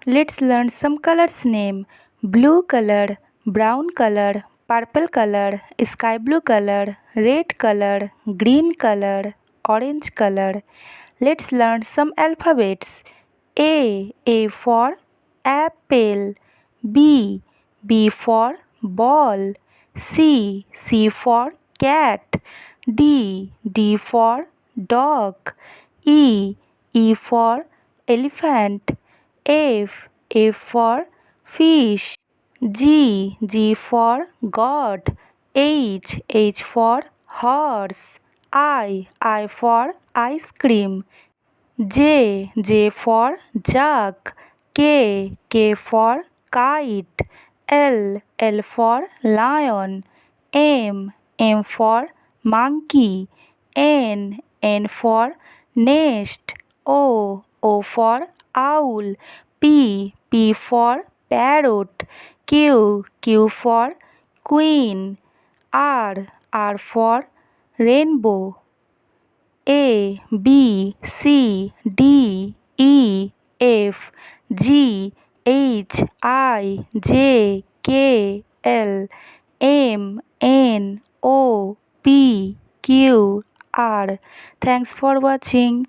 Let's learn some colors name. Blue color, brown color, purple color, sky blue color, red color, green color, orange color. Let's learn some alphabets. A for apple. B for ball. C for cat. D for dog. E for elephant. F for fish. G for God. H for horse. I for ice cream. J for jug. K for kite. L for lion. M for monkey. N for nest. O for owl. P for parrot. Q for queen. R for rainbow. A B C D E F G H I J K L M N O P Q R. Thanks for watching.